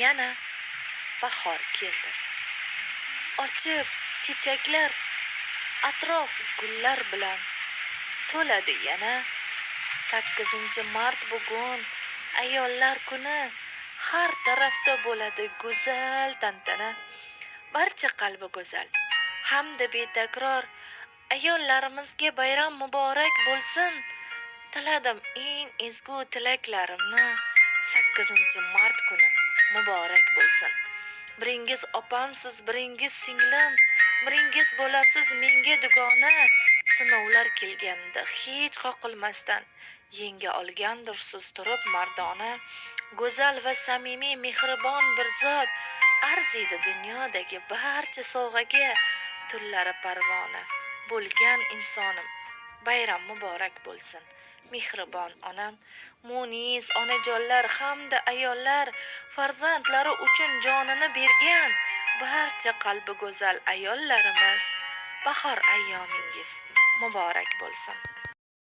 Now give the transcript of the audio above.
yana bahor keldi. Ochib chechaklar, atrof gullar bilan to'ladi yana. 8-mart bugun ayollar kuni. Har tarafda bo'ladi go'zal tantana. Barcha qalbi go'zal hamda betakror. Ayollarimizga bayram muborak bo'lsin. Tiladim eng ezgu tilaklarimni. 8-mart kuni muborak bo'lsin. Biringiz opamsiz, biringiz singlim, biringiz bo'lasiz menga dugona. Sinovlar kelganda hech qoqilmasdan yenga olgandirsiz turib mardona. Go'zal va samimiy mehribon bir zot arziydi dunyodagi barcha sovg'aga. Tunlari parvona bo'lgan insonim, bayram muborak bo'lsin. Mehribon onam, munis onajonlar hamda ayollar farzandlari uchun jonini bergan barcha qalbi go'zal ayollarimiz, bahor ayyomingiz muborak bo'lsin.